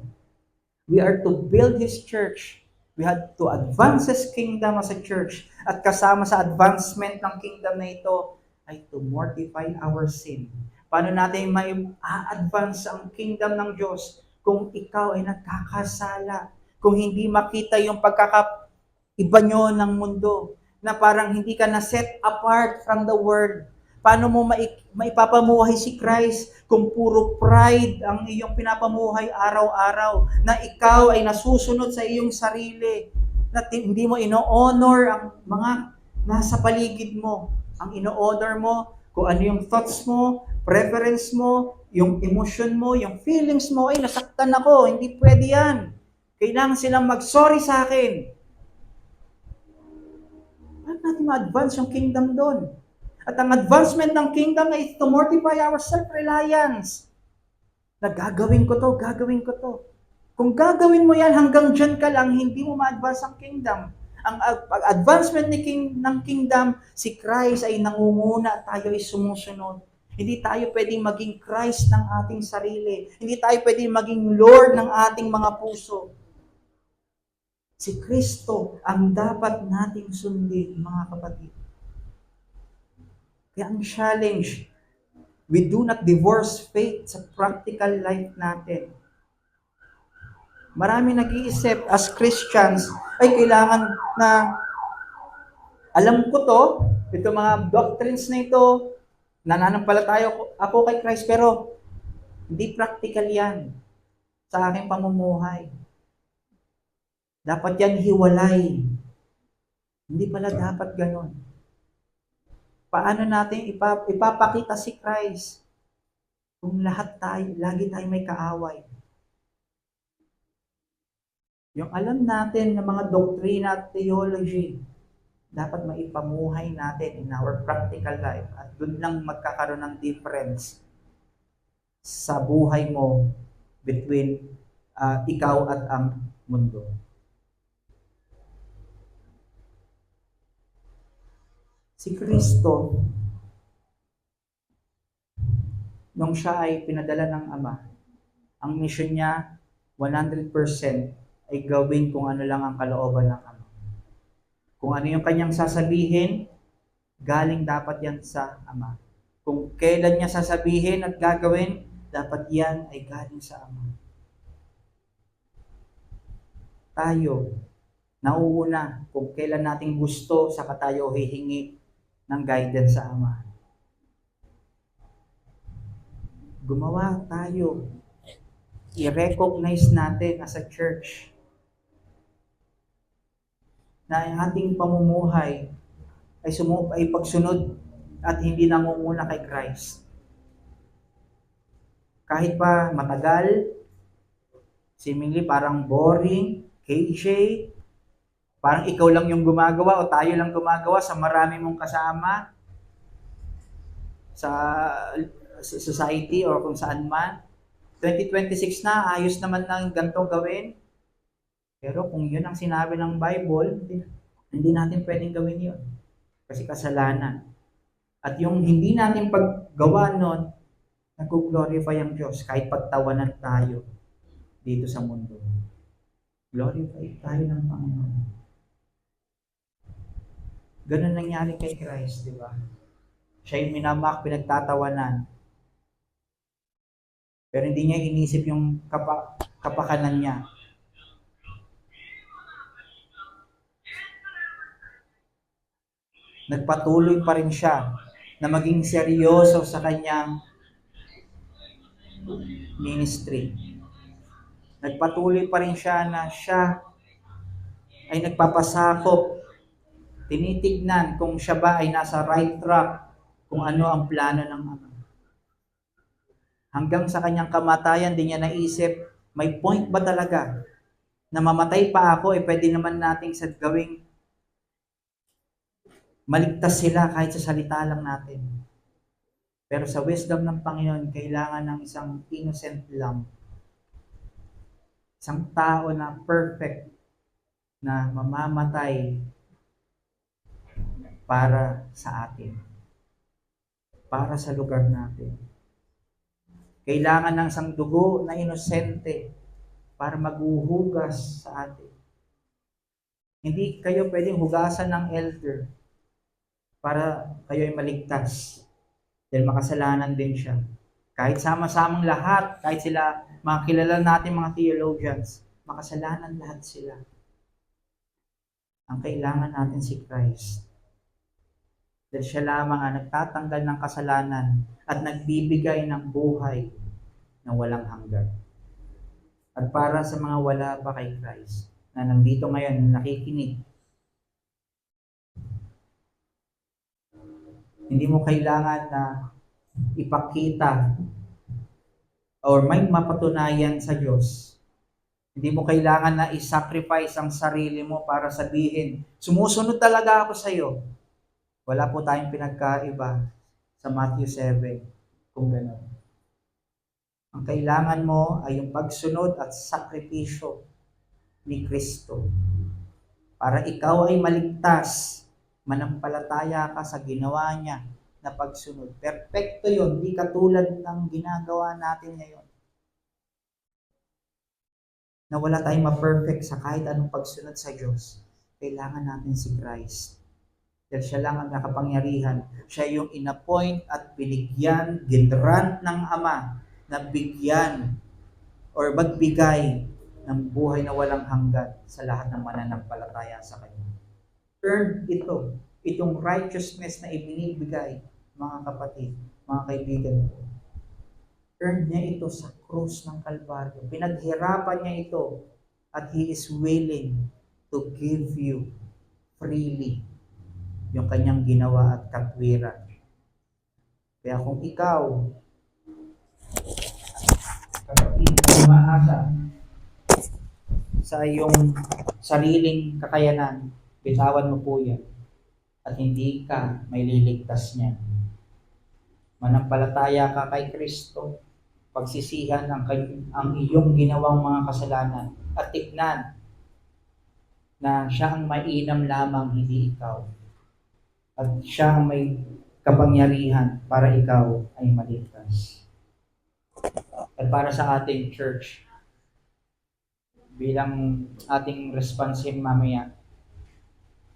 We are to build His church. We have to advance His kingdom as a church. At kasama sa advancement ng kingdom na ito ay to mortify our sin. Paano natin ma-advance ang kingdom ng Diyos kung ikaw ay nagkakasala? Kung hindi makita yung pagkakaiba nyo ng mundo, na parang hindi ka na set apart from the world. Paano mo maipapamuhay si Christ kung puro pride ang iyong pinapamuhay araw-araw, na ikaw ay nasusunod sa iyong sarili, na hindi mo ino-honor ang mga nasa paligid mo. Ang ino-honor mo kung ano yung thoughts mo, preference mo, yung emotion mo, yung feelings mo, ay nasaktan ako, hindi pwede yan. Kailangan silang mag-sorry sa akin. natin ma-advance yung kingdom doon. At ang advancement ng kingdom ay to mortify our self-reliance. Na gagawin ko to, gagawin ko to. Kung gagawin mo yan hanggang dyan ka lang, hindi mo ma-advance ang kingdom. Ang advancement ng kingdom, si Christ ay nangunguna, tayo ay sumusunod. Hindi tayo pwedeng maging Christ ng ating sarili. Hindi tayo pwedeng maging Lord ng ating mga puso. Si Kristo ang dapat nating sundin, mga kapatid. Kaya ang challenge, we do not divorce faith sa practical life natin. Marami nag-iisip as Christians, ay kailangan na alam ko to, ito mga doctrines na ito, nananampalataya ako kay Christ, pero hindi practical yan sa aking pamumuhay. Dapat yan hiwalay. Hindi pala dapat ganon. Paano natin ipapakita si Christ kung lahat tayo, lagi tayo may kaaway? Yung alam natin ng mga doktrina at theology, dapat maipamuhay natin in our practical life. At doon lang magkakaroon ng difference sa buhay mo between ikaw at ang mundo. Si Kristo, nung siya ay pinadala ng Ama, ang mission niya 100% ay gawin kung ano lang ang kalooban ng Ama. Kung ano yung kanyang sasabihin, galing dapat yan sa Ama. Kung kailan niya sasabihin at gagawin, dapat yan ay galing sa Ama. Tayo, nauuna kung kailan nating gusto, saka tayo hihingi ng guidance sa Ama. Gumawa tayo. I-recognize natin as a church na ang ating pamumuhay ay pagsunod at hindi nangunguna kay Christ. Kahit pa matagal, seemingly parang boring, KJ, parang ikaw lang yung gumagawa o tayo lang gumagawa sa marami mong kasama sa society or kung saan man. 2026 na, ayos naman ng ganitong gawin. Pero kung yun ang sinabi ng Bible, hindi natin pwedeng gawin yun. Kasi kasalanan. At yung hindi natin paggawa nun, nag-glorify ang Diyos kahit pagtawanan tayo dito sa mundo. Glorify tayo ng Panginoon. Ganun nangyari kay Christ, di ba? Siya yung minamak, pinagtatawanan. Pero hindi niya inisip yung kapakanan niya. Nagpatuloy pa rin siya na maging seryoso sa kanyang ministry. Nagpatuloy pa rin siya na siya ay nagpapasakop, tinitignan kung siya ba ay nasa right track, kung ano ang plano ng Ama. Hanggang sa kanyang kamatayan, din niya naisip, may point ba talaga na mamatay pa ako, pwede naman nating sa gawing maligtas sila kahit sa salita lang natin. Pero sa wisdom ng Panginoon, kailangan ng isang innocent lamb. Isang tao na perfect na mamamatay para sa atin. Para sa lugar natin. Kailangan ng isang dugo na inosente para maghuhugas sa atin. Hindi kayo pwedeng hugasan ng elder para kayo ay maligtas. Dahil makasalanan din siya. Kahit sama-samang lahat, kahit sila mga kilala natin mga theologians, makasalanan lahat sila. Ang kailangan natin si Christ. Dahil siya lamang ang nagtatanggal ng kasalanan at nagbibigay ng buhay na walang hanggan. At para sa mga wala pa kay Christ, na nandito ngayon, nakikinig, hindi mo kailangan na ipakita or may mapatunayan sa Diyos. Hindi mo kailangan na isacrifice ang sarili mo para sabihin, sumusunod talaga ako sa iyo. Wala po tayong pinagkaiba sa Matthew 7 kung gano'n. Ang kailangan mo ay yung pagsunod at sakripisyo ni Kristo para ikaw ay maligtas, manampalataya ka sa ginawa niya na pagsunod. Perpekto yun, di katulad ng ginagawa natin ngayon. Na wala tayong ma-perfect sa kahit anong pagsunod sa Diyos. Kailangan natin si Christ. Dahil siya lang ang nakapangyarihan. Siya yung inappoint at binigyan, ginrant ng Ama na bigyan or magbigay ng buhay na walang hanggan sa lahat ng mananampalataya sa Kanya. Earned ito. Itong righteousness na ibinibigay, mga kapatid, mga kaibigan ko. Earned niya ito sa krus ng Kalbaryo. Pinaghirapan niya ito at He is willing to give you freely yung kanyang ginawa at katwiran. Kaya kung ikaw, kapatid, umaasa sa iyong sariling kakayanan, bitawan mo po yan at hindi ka may liligtas niya. Manampalataya ka kay Kristo, pagsisihan ang iyong ginawang mga kasalanan at tignan na siya ang mainam lamang, hindi ikaw. At siya ang may kapangyarihan para ikaw ay maligtas. At para sa ating church, bilang ating response mamaya,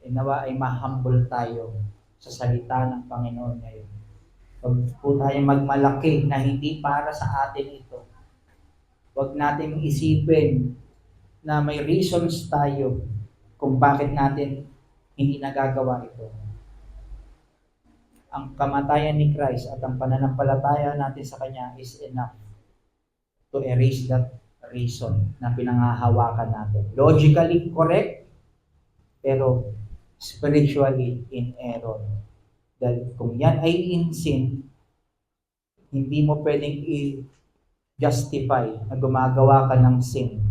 nawa ay ma-humble tayo sa salita ng Panginoon ngayon. Huwag po tayong magmalaki na hindi para sa atin ito. Huwag natin isipin na may reasons tayo kung bakit natin hindi nagagawa ito. Ang kamatayan ni Christ at ang pananampalataya natin sa Kanya is enough to erase that reason na pinangahawakan natin. Logically correct, pero spiritually in error. Dahil kung yan ay in sin, hindi mo pwedeng i-justify na gumagawa ka ng sin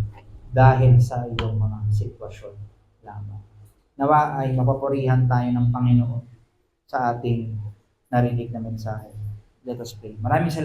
dahil sa iyong mga sitwasyon lamang. Nawa ay mapapurihan tayo ng Panginoon sa ating narinig na mensahe. Let us pray. Maraming salamat.